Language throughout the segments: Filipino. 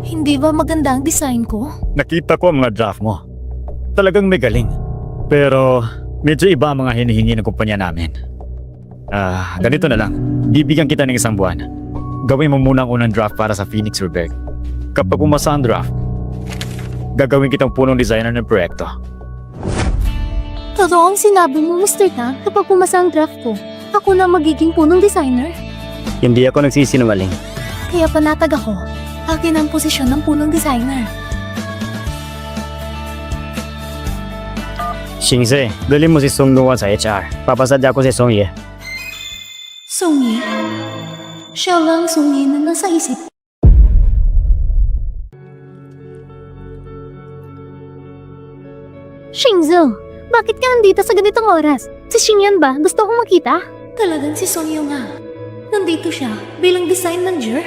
Hindi ba maganda ang design ko? Nakita ko ang mga draft mo. Talagang may galing. Pero medyo iba ang mga hinihingi ng kumpanya namin. Ganito na lang. Bibigyan kita ng 1 buwan. Gawin mo muna ang unang draft para sa Phoenix Rebirth. Kapag umasa ang draft, gagawin kitang punong designer ng proyekto. Totoo ang sinabi mo, Mr. Tang. Kapag pumasa ang draft ko, ako na magiging punong designer. Hindi ako nagsisinungaling. Kaya panatag ako. Akin ang posisyon ng punong designer. Xingse, dali mo si Song Nuwan sa HR. Papasadya ko si Song Ye. Song Yi? Siya lang Song Yi na nasa isip. Shinzo, bakit ka nandito sa ganitong oras? Si Xingyan ba? Gusto kong makita? Talagang si Song Yi nga. Nandito siya bilang design manager.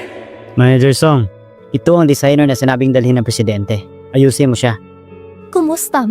Manager Song, ito ang designer na sinabing dalhin ng presidente. Ayusin mo siya. Kumusta?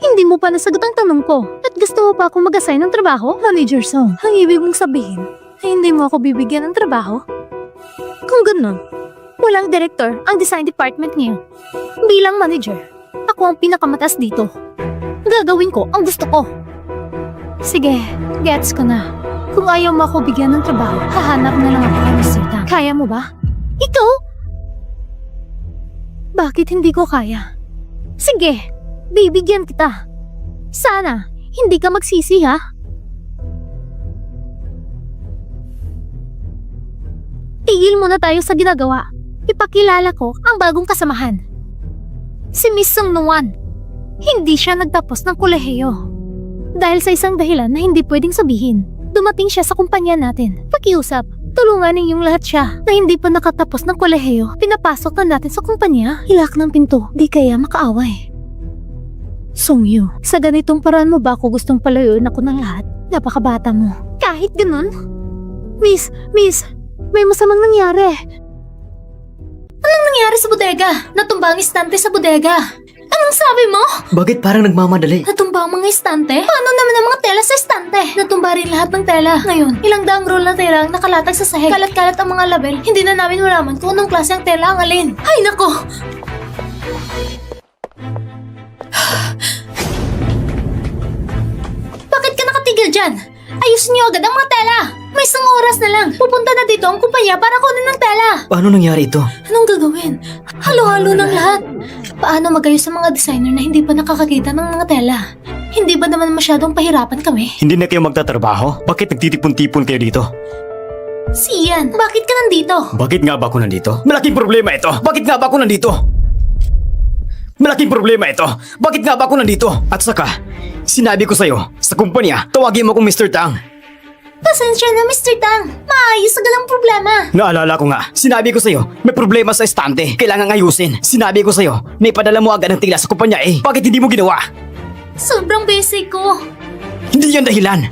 Hindi mo pa nasagot ang tanong ko. At gusto mo pa akong mag-assign ng trabaho? Manager Song, ang ibig mong sabihin ay hindi mo ako bibigyan ng trabaho? Kung ganun, walang director ang design department ngayon. Bilang manager, ako ang pinakamataas dito. Gagawin ko ang gusto ko. Sige, gets ko na. Kung ayaw mo ako bigyan ng trabaho, hahanap na lang ako kay Mr. Tang. Kaya mo ba? Ikaw? Bakit hindi ko kaya? Sige, bibigyan kita. Sana, hindi ka magsisi ha? Tigil muna tayo sa ginagawa. Ipakilala ko ang bagong kasamahan. Si Miss Song Nuwan. Hindi siya nagtapos ng kolehiyo. Dahil sa isang dahilan na hindi pwedeng sabihin, dumating siya sa kumpanya natin. Pakiusap, tulungan ninyong lahat siya na hindi pa nakatapos ng kolehiyo. Pinapasok na natin sa kumpanya. Hilak ng pinto, di kaya makaaway. Song Yu, sa ganitong paraan mo ba ako gustong palayuin ako ng lahat? Napakabata mo. Kahit ganun? Miss, may masamang nangyari. Anong nangyari sa bodega? Natumba ang estante sa bodega. Anong sabi mo? Bakit parang nagmamadali? Natumba ang mga estante? Paano naman ang mga tela sa estante? Natumba rin lahat ng tela. Ngayon, ilang daang roll na tela ang nakalatag sa sahig. Kalat-kalat ang mga label. Hindi na namin malaman kung anong klase ang tela ang alin. Ay nako! Bakit ka nakatigil dyan? Ayusin niyo agad ang mga tela! May 1 oras na lang. Pupunta na dito ang kumpanya para kunin ng tela. Paano nangyari ito? Anong gagawin? Halo-halo ng lahat. Paano magayos sa mga designer na hindi pa nakakakita ng mga tela? Hindi ba naman masyadong pahirapan kami? Hindi na kayo magtatrabaho? Bakit nagtitipon-tipon kayo dito? Si Ian, bakit ka nandito? Bakit nga ba ako nandito? Malaking problema ito! Bakit nga ba ako nandito? Malaking problema ito! Bakit nga ba ako nandito? At saka, sinabi ko sa'yo, sa kumpanya, tawagin mo kong Mr. Tang. Pasensya na, Mr. Tang. Maayos agad ang problema. Naalala ko nga, sinabi ko sa'yo, may problema sa estante. Kailangan ayusin. Sinabi ko sa'yo, may padala mo agad ng tila sa kumpanya eh. Bakit hindi mo ginawa? Sobrang basic ko. Hindi yan dahilan.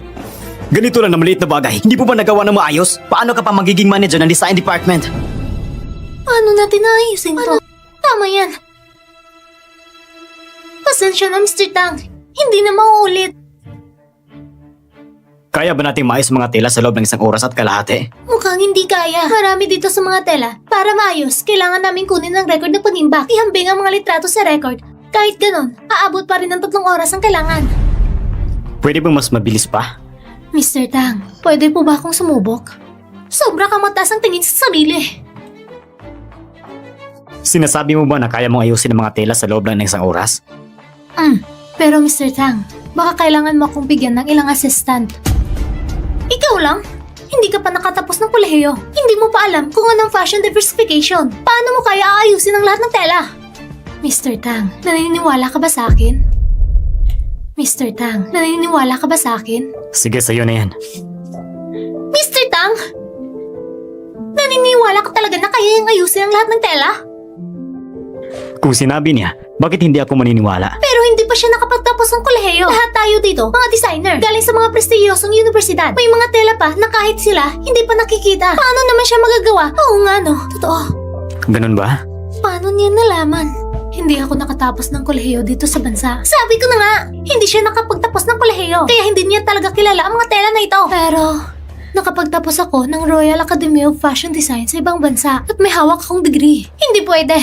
Ganito lang na maliit na bagay. Hindi po ba nagawa ng maayos? Paano ka pa magiging manager ng design department? Paano natin naayusin to? Tama yan. Pasensya na, Mr. Tang. Hindi na mauulit. Kaya ba nating maayos mga tela sa loob ng 1 oras at kalahati? Mukhang hindi kaya. Marami dito sa mga tela. Para maayos, kailangan namin kunin ng record ng pag-imbak. Ihambing ang mga litrato sa record. Kahit ganon, aabot pa rin ng 3 oras ang kailangan. Pwede bang mas mabilis pa? Mr. Tang, pwede po ba akong sumubok? Sobra kang mataas ang tingin sa sarili. Sinasabi mo ba na kaya mong ayusin ang mga tela sa loob ng 1 oras? Pero Mr. Tang, baka kailangan mo akong bigyan ng ilang assistant. Ikaw lang? Hindi ka pa nakatapos ng kolehiyo. Hindi mo pa alam kung anong fashion diversification. Paano mo kaya aayusin ang lahat ng tela? Mr. Tang, naniniwala ka ba sa akin? Mr. Tang, naniniwala ka ba sa akin? Sige, sa'yo na yan. Mr. Tang! Naniniwala ka talaga na kaya yung ayusin ang lahat ng tela? Kung sinabi niya, bakit hindi ako maniniwala? Pero hindi pa siya nakapagtapos ng kolehiyo. Lahat tayo dito, mga designer, galing sa mga prestiyosong universidad. May mga tela pa na kahit sila, hindi pa nakikita. Paano naman siya magagawa? Oo nga no, totoo. Ganun ba? Paano niya nalaman? Hindi ako nakatapos ng kolehiyo dito sa bansa. Sabi ko na nga, hindi siya nakapagtapos ng kolehiyo. Kaya hindi niya talaga kilala ang mga tela na ito. Pero, nakapagtapos ako ng Royal Academy of Fashion Design sa ibang bansa at may hawak akong degree. Hindi pwede.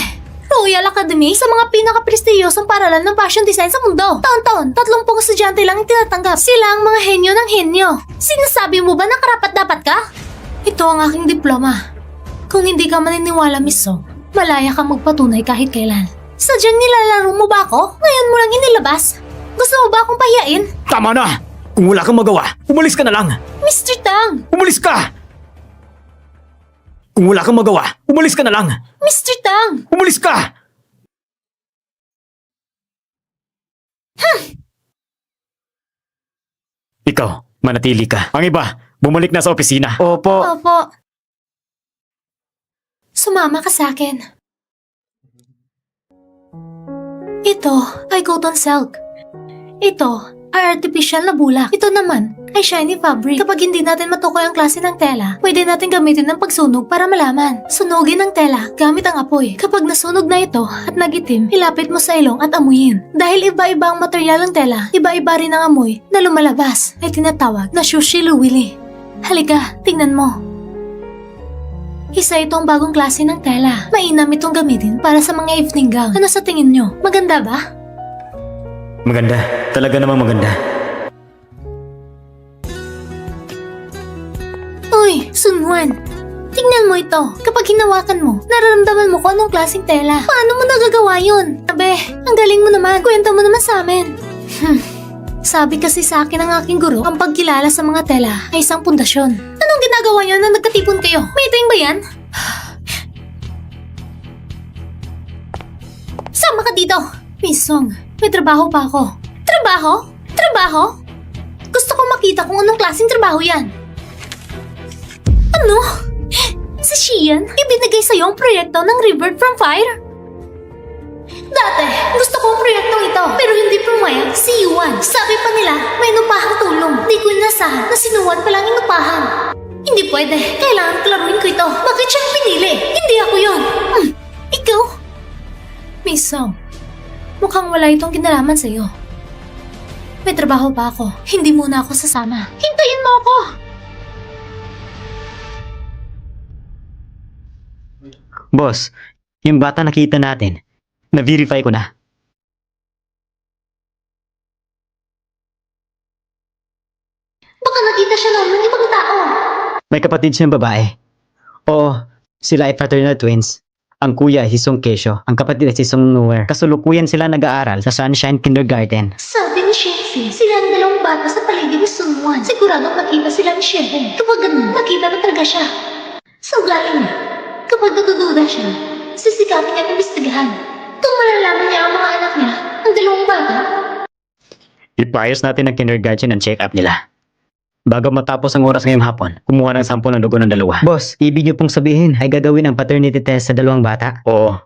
Royal Academy sa mga pinaka-prestiyosong paralan ng fashion design sa mundo. Taon-taon, 30 estudyante lang ang tinatanggap. Sila ang mga henyo ng henyo. Sinasabi mo ba na karapat-dapat ka? Ito ang aking diploma. Kung hindi ka maniniwala, Miss Song, malaya kang magpatunay kahit kailan. Sadyang nilalaro mo ba ako? Ngayon mo lang inilabas? Gusto mo ba akong pahiyain? Tama na! Kung wala kang magawa, umalis ka na lang! Mr. Tang! Umalis ka! Kung wala kang magawa, umalis ka na lang! Mr. Tang! Umalis ka! Ikaw, manatili ka. Ang iba, bumalik na sa opisina. Opo. Opo. Sumama ka sa akin. Ito ay cotton silk. Ito ay artificial na bulak. Ito naman ay shiny fabric. Kapag hindi natin matukoy ang klase ng tela, pwede natin gamitin ng pagsunog para malaman. Sunugin ang tela gamit ang apoy. Kapag nasunog na ito at nagitim, ilapit mo sa ilong at amuyin. Dahil iba-iba ang material ng tela, iba-iba rin ang amoy na lumalabas ay tinatawag na shushi-luwili. Halika, tingnan mo. Isa itong bagong klase ng tela. Mainam itong gamitin para sa mga evening gown. Ano sa tingin nyo? Maganda ba? Maganda. Talaga namang maganda. Uy, Sunwan! Tingnan mo ito. Kapag hinawakan mo, nararamdaman mo kung anong klaseng tela. Paano mo nagagawa yun? Abe, ang galing mo naman. Kwento mo naman sa amin. Sabi kasi sa akin ng aking guro, ang pagkilala sa mga tela ay isang pundasyon. Anong ginagawa niyo na nagkatipon kayo? May tuwing ba yan? Sama ka dito! Miss Song, may trabaho pa ako. Trabaho? Trabaho? Gusto ko makita kung anong klaseng trabaho yan. Ano? Si Shian, ibinigay sa'yo ang proyekto ng Rebirth from Fire? Dati, gusto ko ang proyektong ito, pero hindi pumayag si Yuan. Sabi pa nila, may inupahang tulong. Di ko inasahan na si Nuwan palang inupahan. Hindi pwede, kailangan klaruin ko ito. Bakit siyang pinili? Hindi ako yun. Ikaw? Miss Song, mukhang wala itong kinalaman sa'yo. May trabaho pa ako. Hindi muna ako sasama. Hintayin mo ako! Boss, yung bata nakita natin, na-verify ko na. Baka nakita siya noon ng ibang tao. May kapatid siyang babae. Oo, sila ay fraternal twins. Ang kuya ay si Song Kesho, ang kapatid ay si Song Nuer. Kasulukuyan sila nag-aaral sa Sunshine Kindergarten. Sabi ni Shensi, sila ang dalawang bata sa paligid ni Sunwan. Siguradong nakita sila ni Shensi. Kapag ganun, nakita na talaga siya. Sa ugali niya, kapag natududa siya, sisikapin niya ng imbestigahan. Kung malalaman niya ang mga anak niya, ang dalawang bata. Ipayos natin ang kindergarten ang check-up nila. Bago matapos ang oras ngayong hapon, kumuha ng sample ng dugo ng dalawa. Boss, ibig niyo pong sabihin ay gagawin ang paternity test sa dalawang bata? Oo.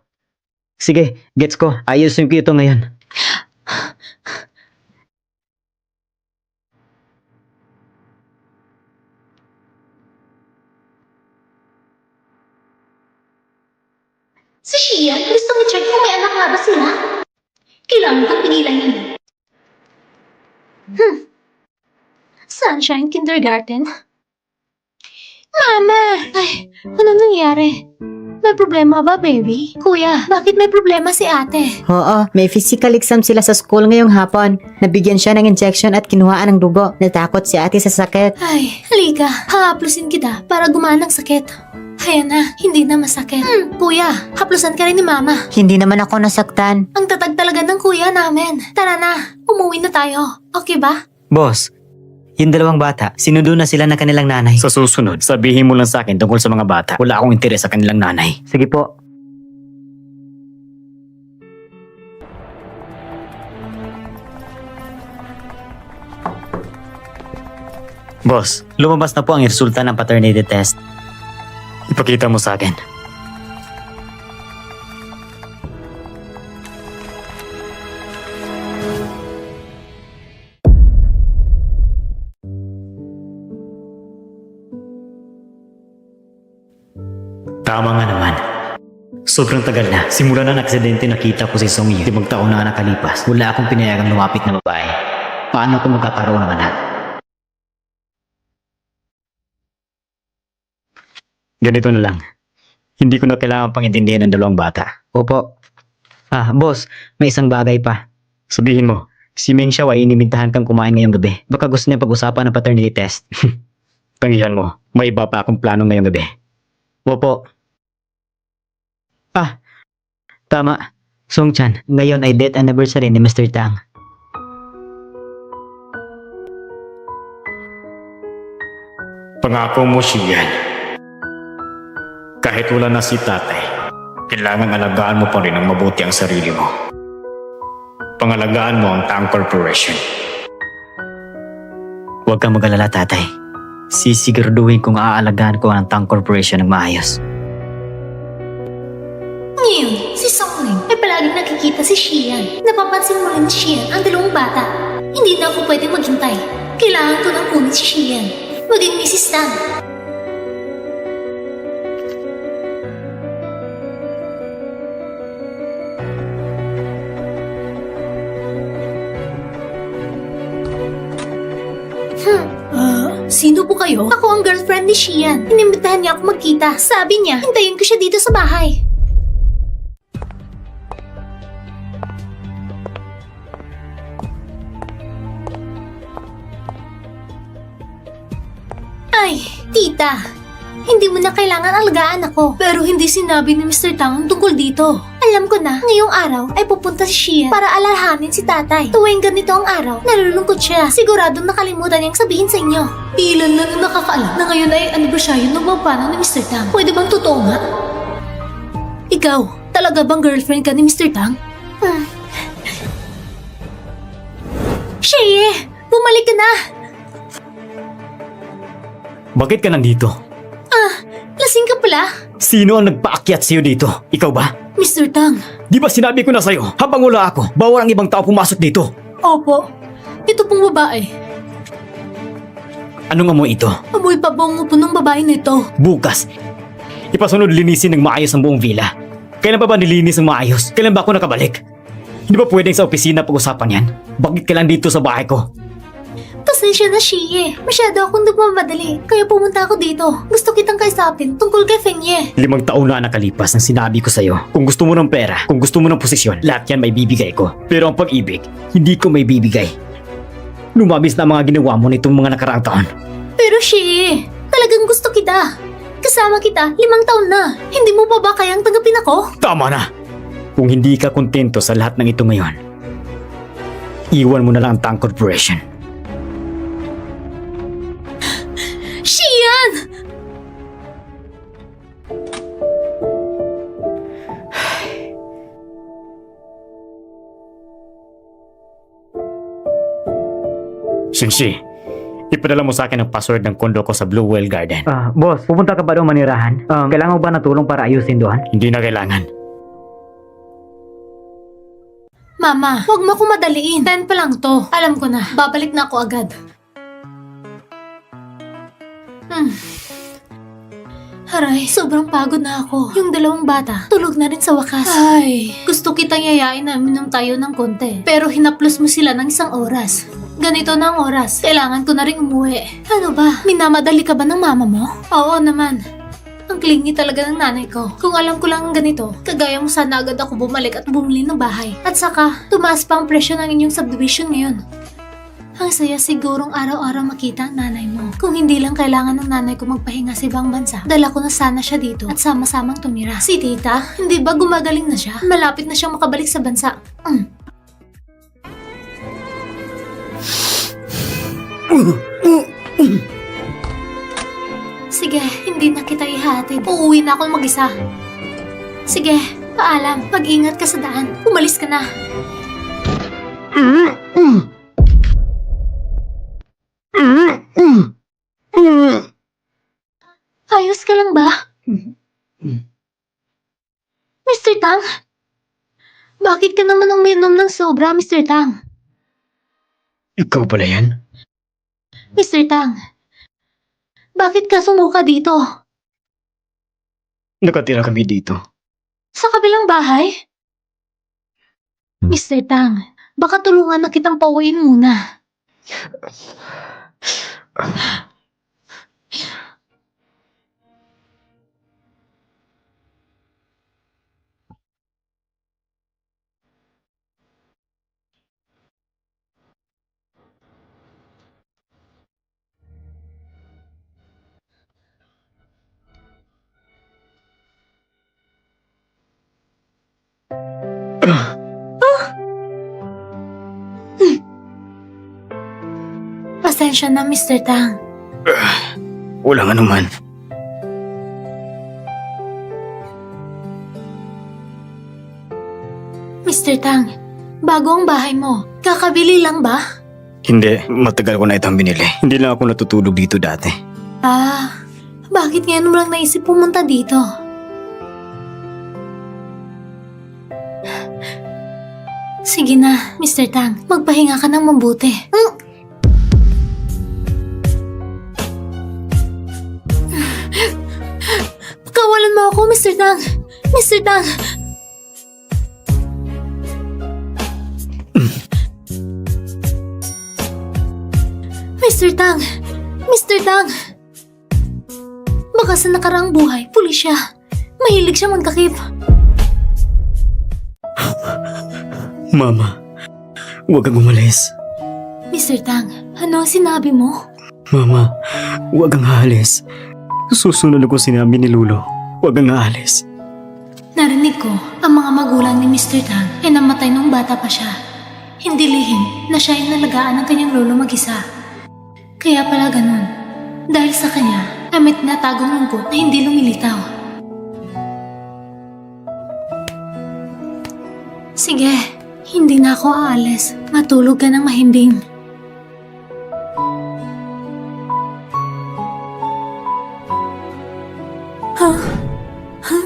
Sige, gets ko. Ayusin ko ito ngayon. Si Shia, gusto i-check kung may anak nga ba sila. Kailangan kong pigilan yun. Sunshine Kindergarten? Mama! Ay, ano nangyari? May problema ba, baby? Kuya, bakit may problema si ate? Oo, may physical exam sila sa school ngayong hapon. Nabigyan siya ng injection at kinuhaan ng dugo. Natakot si ate sa sakit. Ay, halika. Hahaplusin kita para gumaan ang sakit. Kaya na, hindi na masakit. Kuya, haplusan ka rin ni mama. Hindi naman ako nasaktan. Ang tatag talaga ng kuya namin. Tara na, umuwi na tayo. Okay ba? Boss, Yung dalawang bata, sinundo na sila ng kanilang nanay. Sa susunod, sabihin mo lang sa akin tungkol sa mga bata. Wala akong interes sa kanilang nanay. Sige po. Boss, lumabas na po ang resulta ng paternity test. Ipakita mo sa akin. Tama nga naman. Sobrang tagal na. Simula na aksidente nakita ko si Song Yi. 5 taon na nakalipas. Wala akong pinayagang lumapit na babae. Paano ko magkakaroon ng anak? Ganito na lang. Hindi ko na kailangan pang intindihan ng dalawang bata. Opo. Boss, may isang bagay pa. Sabihin mo. Si Meng Xiao ay inimbitahan kang kumain ngayong gabi. Baka gusto niya pag-usapan ng paternity test. Tangihan mo. May iba pa akong plano ngayong gabi. Opo. Tama. Song Chan, ngayon ay death anniversary ni Mr. Tang. Pangako mo, Shiyan. Kahit wala na si tatay, kailangan alagaan mo pa rin ang mabuti ang sarili mo. Pangalagaan mo ang Tang Corporation. Huwag kang mag-alala, tatay. Sisiguraduhin kong aalagaan ko ang Tang Corporation ng maayos. Ngayon, si Songling ay palaging nakikita si Xian. Napapansin mo rin ni Xian ang dalawang bata. Hindi na ako pwede maghintay. Kailangan ko nang kunin si Xian. Maging Mrs. Tang. Sino po kayo? Ako ang girlfriend ni Xian. Inimbitahan niya ako magkita. Sabi niya, hintayin ko siya dito sa bahay. Ay, tita. Hindi mo na kailangan alagaan ako. Pero hindi sinabi ni Mr. Tang tungkol dito. Alam ko na, ngayong araw ay pupunta si Xian para alalahanin si tatay. Tuwing ganito ang araw, nalulungkot siya. Siguradong nakalimutan niyang sabihin sa inyo. Ilan lang ang nakakaalam na ngayon ay anibersaryo ng mapano ni Mr. Tang. Pwede bang totoo nga? Ikaw, talaga bang girlfriend ka ni Mr. Tang? Shie, bumalik ka na! Bakit ka nandito? Lasing ka pala? Sino ang nagpaakyat sa'yo dito? Ikaw ba? Mr. Tang. Di ba sinabi ko na sa'yo, habang wala ako, bawal ang ibang tao pumasok dito? Opo. Ito pong babae. Anong amoy ito? Amoy pabango po ng babae na ito. Bukas. Ipasunod linisin ng maayos ang buong villa. Kailan pa ba nilinis ng maayos? Kailan ba ako nakabalik? Hindi ba pwedeng sa opisina pag-usapan yan? Bakit ka lang dito sa bahay ko? Pasensya na, Shie. Masyado akong nagmamadali. Kaya pumunta ako dito. Gusto kitang kaisapin tungkol kay Feng Ye. 5 taon na nakalipas nang sinabi ko sa'yo. Kung gusto mo ng pera, kung gusto mo ng posisyon, lahat yan may bibigay ko. Pero ang pag-ibig, hindi ko may bibigay. Lumabis na ang mga ginawa mo nitong mga nakaraang taon. Pero Shie, talagang gusto kita. Kasama kita 5 taon na. Hindi mo pa ba kayang tanggapin ako? Tama na! Kung hindi ka kontento sa lahat ng ito ngayon, iwan mo na lang ang Tang Corporation. Xian! Shinshi, ipadala mo sa akin ang password ng kondo ko sa Blue Whale Garden. Boss, pupunta ka ba doon manirahan? Kailangan mo ba ng tulong para ayusin doon? Hindi na kailangan. Mama, huwag mo akong madaliin. 10 pa lang to. Alam ko na. Babalik na ako agad. Aray, sobrang pagod na ako. Yung dalawang bata, tulog na rin sa wakas. Ay, gusto kitang yayain na uminom tayo ng konti. Pero hinaplos mo sila ng 1 oras. Ganito na ang oras. Kailangan ko na rin umuwi. Ano ba? Minamadali ka ba ng mama mo? Oo naman. Ang clingy talaga ng nanay ko. Kung alam ko lang ang ganito, kagaya mo sana agad ako bumalik at bumili ng bahay. At saka, tumaas pa ang presyo ng inyong subdivision ngayon. Ang saya sigurong araw-araw makita ang nanay mo. Kung hindi lang kailangan ng nanay ko magpahinga sa ibang bansa, dala ko na sana siya dito at sama-samang tumira. Si tita, hindi ba gumagaling na siya? Malapit na siyang makabalik sa bansa. Sige, hindi na kita ihatid. Uuwi na ako mag-isa. Sige, paalam. Mag-ingat ka sa daan. Umalis ka na. Ayos ka lang ba? Mr. Tang? Bakit ka naman uminom ng sobra, Mr. Tang? Ikaw pala yan? Mr. Tang, bakit ka sumuka dito? Nakatira kami dito. Sa kabilang bahay? Mr. Tang, baka tulungan na kitang pauwiin muna. Pasensya na, Mr. Tang. Walang anuman. Mr. Tang, bago ang bahay mo. Kakabili lang ba? Hindi, matagal ko na itong binili. Hindi lang ako natutulog dito dati. Ah, bakit ngayon mo lang naisip pumunta dito? Sige na, Mr. Tang. Magpahinga ka ng mabuti. Pakawalan mo ako, Mr. Tang. Mr. Tang. Mr. Tang. Mr. Tang. Baka sa nakaraang buhay, pulis siya. Mahilig siya magtakip. Mama, huwag kang umalis. Mr. Tang, ano ang sinabi mo? Mama, huwag kang aalis. Susunod ako sinabi ni Lulo. Huwag kang aalis. Narinig ko, ang mga magulang ni Mr. Tang ay namatay nung bata pa siya. Hindi lihim na siya ay nalagaan ng kanyang lolo mag-isa. Kaya pala ganun. Dahil sa kanya, ay may tinatagong lungkot na hindi lumilitaw. Sige, hindi na ako aalis. Matulog ka ng mahimbing. Huh? Huh?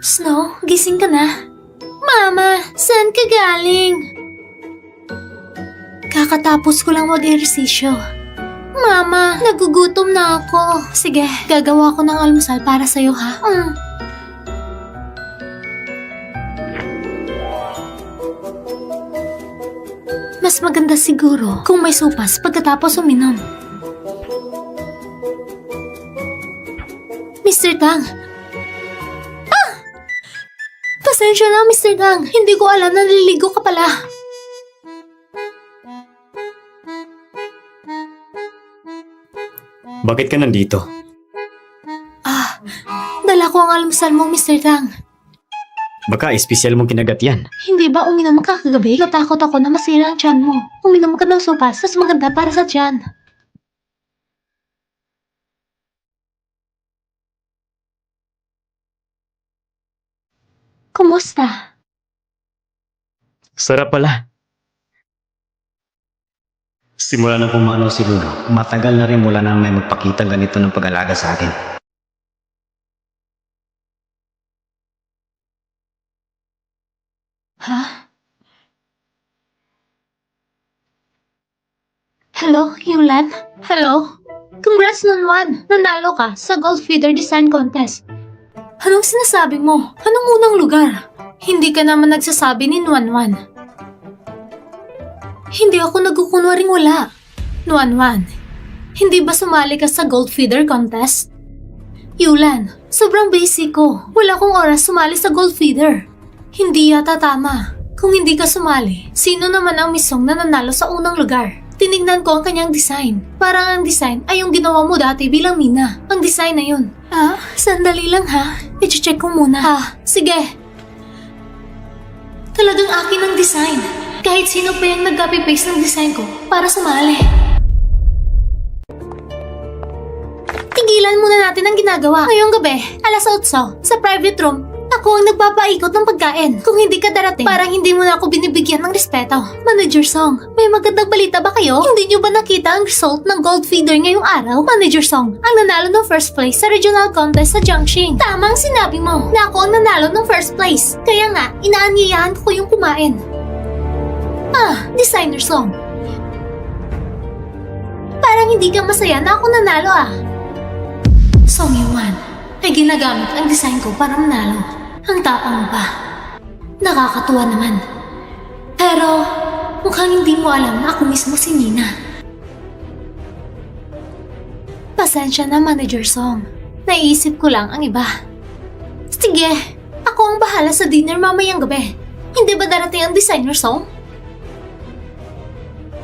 Snow, gising ka na. Mama, saan ka galing? Kakatapos ko lang mag-ehersisyo. Mama, nagugutom na ako. Sige, gagawa ko ng almusal para sa'yo ha. Mas maganda siguro kung may supas pagkatapos uminom. Mr. Tang! Pasensya na, Mr. Tang. Hindi ko alam na naliligo ka pala. Bakit ka nandito? Dala ko ang almusal mo, Mr. Tang. Baka espesyal mong kinagat yan. Hindi ba uminom ka kagabi? Natakot ako na masira ang tiyan mo. Uminom ka ng sopas, mas maganda para sa tiyan. Kumusta? Sarap pala. Simula na pumanaw si Lulo. Matagal na rin mula na may magpakita ganito ng pag-alaga sa akin. Ha? Hello, Yulan? Hello? Congrats, Nonwan! Nanalo ka sa Gold Feeder Design Contest. Anong sinasabi mo? Anong unang lugar? Hindi ka naman nagsasabi ni Nonwan. Hindi ako nagkukunwaring wala. Nonwan, hindi ba sumali ka sa Gold Feeder Contest? Yulan, sobrang basic ko. Wala akong oras sumali sa Gold Feeder. Hindi yata tama. Kung hindi ka sumali, sino naman ang misong na nanalo sa unang lugar? Tinignan ko ang kanyang design. Parang ang design ay yung ginawa mo dati bilang Mina. Ang design na yun. Sandali lang ha. I-check ko muna. Sige. Talagang akin ang design. Kahit sino pa yung nag-copy-paste ng design ko para sumali. Tigilan muna natin ang ginagawa. Ngayong gabi, alas 8, sa private room, ako ang nagpapaikot ng pagkain. Kung hindi ka darating, parang hindi mo na ako binibigyan ng respeto. Manager Song, may magandang balita ba kayo? Hindi nyo ba nakita ang result ng Gold Feeder ngayong araw? Manager Song, ang nanalo ng first place sa regional contest sa Jiangxing. Tama ang sinabi mo na ako ang nanalo ng first place. Kaya nga, inaanyayahan ko yung kumain. Designer Song. Parang hindi ka masaya na ako nanalo Song Yuan, ay ginagamit ang design ko para manalo. Ang tapang mo pa. Nakakatuwa naman. Pero, mukhang hindi mo alam na ako mismo si Nina. Pasensya na, Manager Song. Naiisip ko lang ang iba. Sige, ako ang bahala sa dinner mamayang gabi. Hindi ba darating ang Designer Song?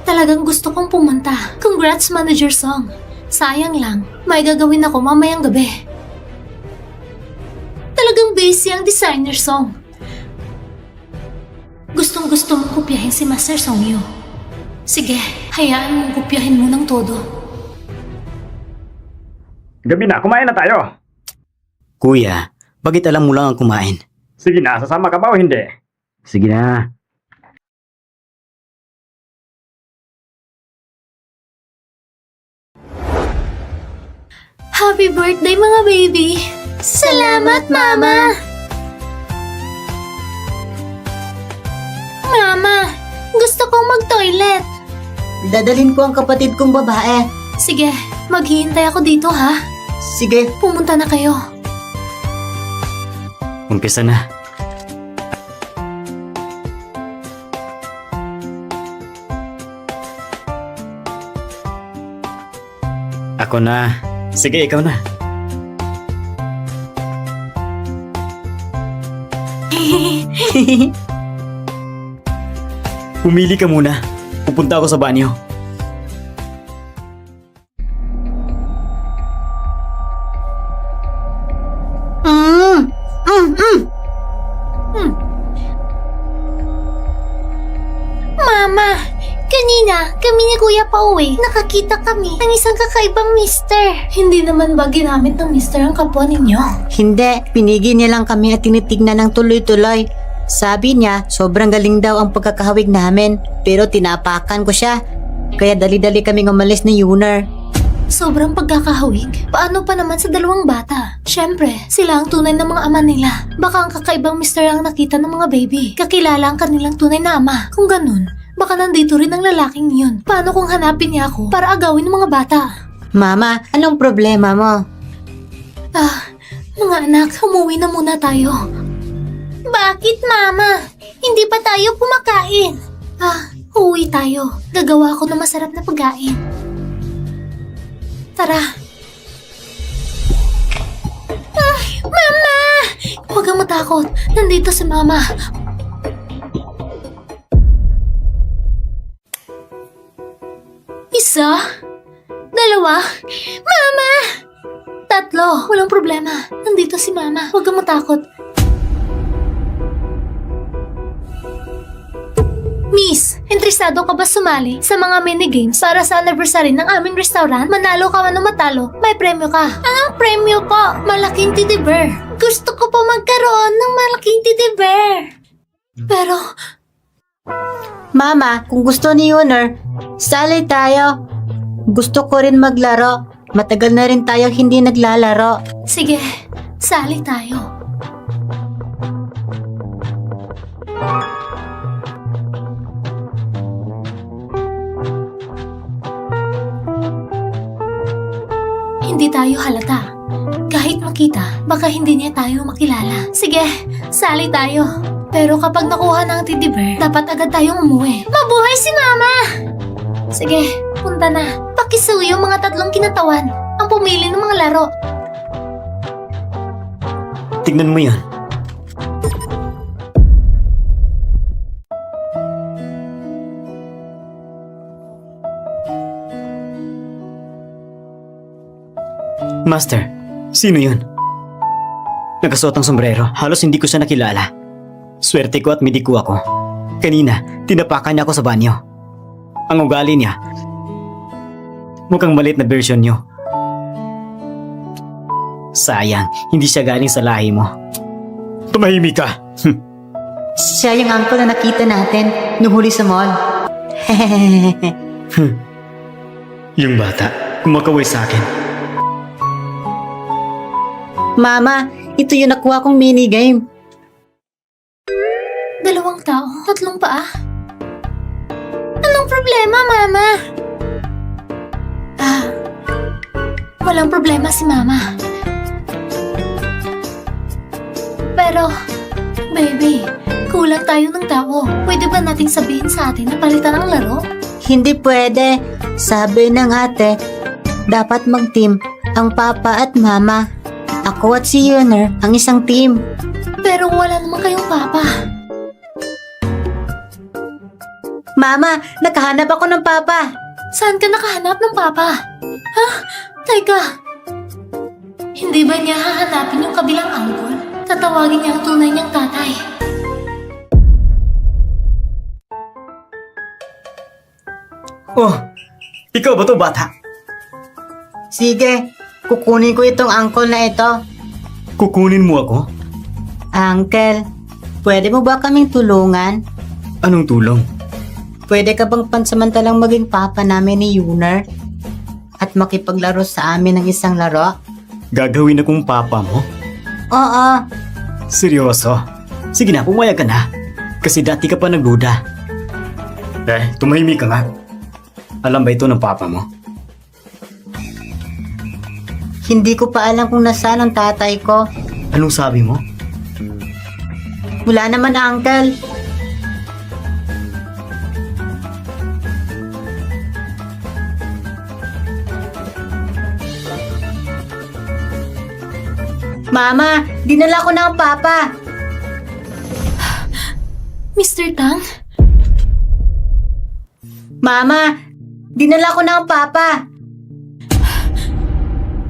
Talagang gusto kong pumunta. Congrats, Manager Song. Sayang lang, may gagawin ako mamayang gabi. Talagang busy ang Designer Song. Gustong-gusto mong kopyahin si Master Song Yu. Sige, hayaan mong kopyahin mo ng todo. Gabi na, kumain na tayo. Kuya, bakit alam mo lang ang kumain? Sige na, sasama ka ba o hindi? Sige na. Happy birthday mga baby! Salamat, Mama! Mama, gusto kong mag-toilet. Dadalhin ko ang kapatid kong babae. Sige, maghihintay ako dito ha. Sige. Pumunta na kayo. Umpisa na. Ako na. Sige, ikaw na. Pumili ka muna. Pupunta ako sa banyo. Mama, kanina kami ni Kuya pauwi. Nakakita kami ng isang kakaibang mister. Hindi naman ba ginamit ng mister ang kapwa ninyo? Hindi, pinigil niya lang kami at tinitignan ng tuloy-tuloy. Sabi niya, sobrang galing daw ang pagkakahawig namin, pero tinapakan ko siya. Kaya dali-dali kaming umalis ni Yuner. Sobrang pagkakahawig. Paano pa naman sa dalawang bata? Siyempre, sila ang tunay na mga ama nila. Baka ang kakaibang mister ang nakita ng mga baby. Kakilala ang kanilang tunay na ama. Kung ganun, baka nandito rin ang lalaking yun. Paano kung hanapin niya ako para agawin ng mga bata? Mama, anong problema mo? Mga anak, umuwi na muna tayo. Bakit, Mama? Hindi pa tayo kumakain. Uuwi tayo. Gagawa ako ng masarap na pagkain. Tara. Mama! Huwag kang matakot. Nandito si Mama. Isa? Dalawa? Mama! Tatlo. Walang problema. Nandito si Mama. Huwag kang matakot. Miss, interesado ka ba sumali sa mga minigames para sa anniversary ng aming restaurant? Manalo ka man o matalo, may premyo ka. Anong premyo ko? Malaking teddy bear. Gusto ko pa magkaroon ng malaking teddy bear. Pero, Mama, kung gusto ni Yuner, sali tayo. Gusto ko rin maglaro. Matagal na rin tayo hindi naglalaro. sige, sali tayo. tayo halata. Kahit makita, baka hindi niya tayo makilala. Sige, sali tayo. Pero kapag nakuha ng teddy bear, dapat agad tayong umuwi. Mabuhay si Mama! Sige, punta na. Pakisuyo yung mga tatlong kinatawan ang pumili ng mga laro. Tignan mo yan. Master, sino yun? Nagkasuot ng sombrero, halos hindi ko siya nakilala. Swerte ko at midiko ako. Kanina, tinapakan niya ako sa banyo. Ang ugali niya, mukhang maliit na version niyo. Sayang, hindi siya galing sa lahi mo. Tumahimik ka! Siya yung uncle na nakita natin nung huli sa mall. Yung bata, kumakaway sa akin. Mama, ito yung nakuha kong minigame. Dalawang tao, tatlong paa. Anong problema, Mama? Walang problema si Mama. Pero, baby, kulang tayo ng tao. Pwede ba nating sabihin sa atin na palitan ang laro? Hindi pwede. Sabi ng ate, dapat mag-team ang papa at mama. Ako at si Yuner ang isang team. Pero wala naman kayong papa. Mama, nakahanap ako ng papa. Saan ka nakahanap ng papa? Ha? Teka. Hindi ba niya hahanapin yung kabilang uncle? Tatawagin niya ang tunay niyang tatay. Oh, ikaw ba to bata? Sige, kukunin ko itong uncle na ito. Kukunin mo ako? Uncle, pwede mo ba kaming tulungan? Anong tulong? Pwede ka bang pansamantalang maging papa namin ni Yuner? At makipaglaro sa amin ng isang laro? Gagawin akong papa mo? Oo, Seryoso? Sige na, pumayag ka na. Kasi dati ka pa nagduda. Tumahimik ka nga. Alam ba ito ng papa mo? hindi ko pa alam kung nasaan ang tatay ko. Anong sabi mo? Wala naman, uncle. Mama, dinala ko na ang papa. Mr. Tang? Mama, dinala ko na ang papa.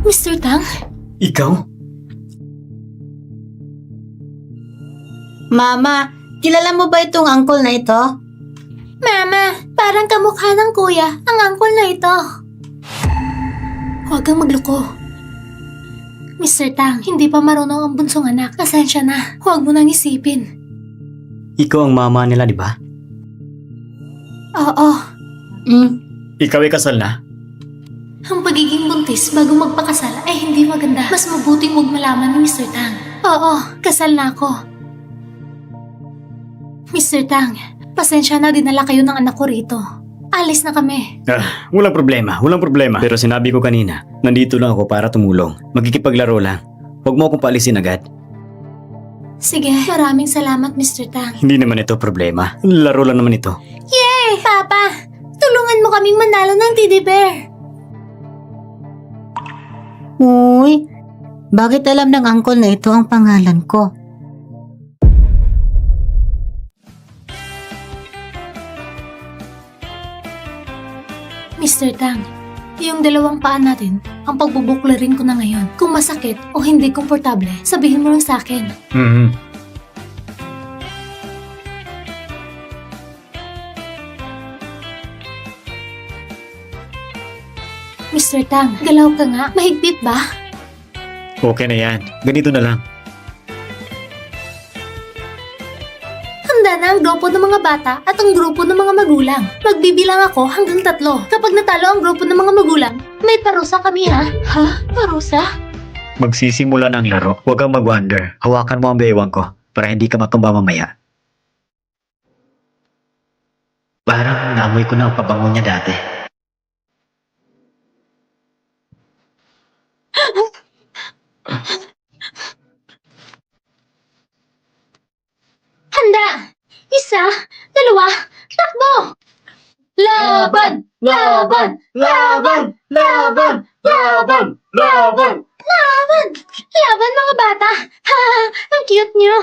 Mr. Tang? Ikaw? Mama, kilala mo ba itong uncle na ito? Mama, parang kamukha ng kuya ang uncle na ito. Huwag kang magloko. Mr. Tang, hindi pa marunong ang bunsong anak. Pasensya na. Huwag mo nang isipin. Ikaw ang mama nila, di ba? Oo, Ikaw ay kasal na? ang pagiging buntis bago magpakasal ay hindi maganda. Mas mabuting huwag malaman ni Mr. Tang. Oo, kasal na ako. Mr. Tang, pasensya na dinala kayo ng anak ko rito. Alis na kami. Walang problema. Pero sinabi ko kanina, nandito lang ako para tumulong. Magkikipaglaro lang. Huwag mo akong paalisin agad. Sige, maraming salamat Mr. Tang. Hindi naman ito problema. Laro lang naman ito. Yay! Papa, tulungan mo kaming manalo ng teddy bear. Uy, bakit alam ng uncle na ito ang pangalan ko? Mr. Tang, yung dalawang paa natin, ang pagbubuklarin ko na ngayon. Kung masakit o hindi komportable, sabihin mo lang sa akin. Mr. Tang, galaw ka nga. Mahigpit ba? Okay na yan. Ganito na lang. Handa na ang grupo ng mga bata at ang grupo ng mga magulang. Magbibilang ako hanggang 3. Kapag natalo ang grupo ng mga magulang, may parusa kami ha? Ha? Parusa? Magsisimula ng laro. Huwag kang mag-wonder. Hawakan mo ang bewang ko para hindi ka matumba mamaya. Parang naamoy ko na ang pabango niya dati. Isa, dalawa, takbo! Laban! Laban! Laban! Laban! Laban! Laban! Laban! Laban mga bata! Ha! Ang cute nyo!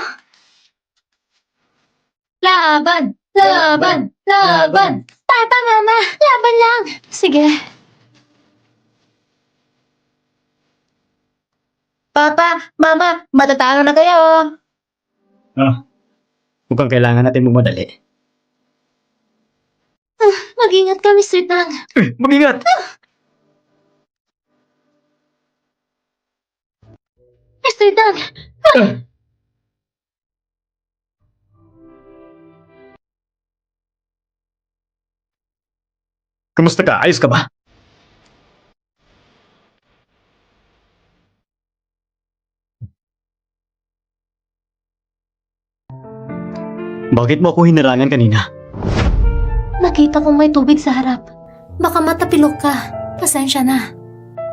Laban! Laban! Laban! Papa, mama! Laban lang! Sige. Papa, Mama, matatalo na kayo. Mukhang kailangan natin bumadali. Mag-ingat ka, Mr. Tang. Mag-ingat! Mr. Tang! Kumusta ka? Ayos ka ba? Bakit mo ako hinarangan kanina? Nakita kong may tubig sa harap. Baka matapilok ka. Pasensya na.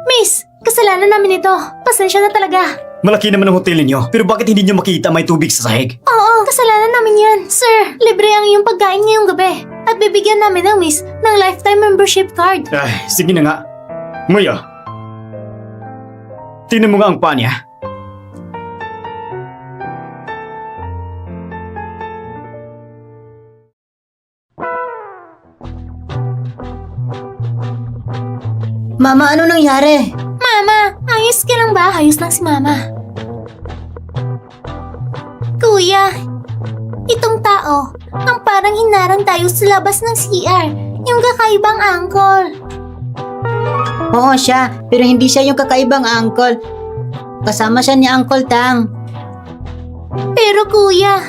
Miss, kasalanan namin ito. Pasensya na talaga. Malaki naman ang hotel niyo, pero bakit hindi niyo makita may tubig sa sahig? Oo, kasalanan namin yan. Sir, libre ang iyong pagkain ngayong gabi. At bibigyan namin ng Miss ng lifetime membership card. Ay, sige na nga. Nguya. Tingnan mo nga ang paa niya. Mama, ano nangyari? Mama, ayos ka lang ba? Ayos lang si Mama. Kuya, itong tao, ang parang hinarang tayo sa labas ng CR, yung kakaibang angkol. Oo siya, pero hindi siya yung kakaibang uncle. Kasama siya ni Uncle Tang. Pero kuya,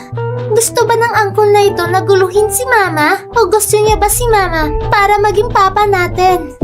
gusto ba ng angkol na ito na guluhin si Mama? O gusto niya ba si Mama para maging papa natin?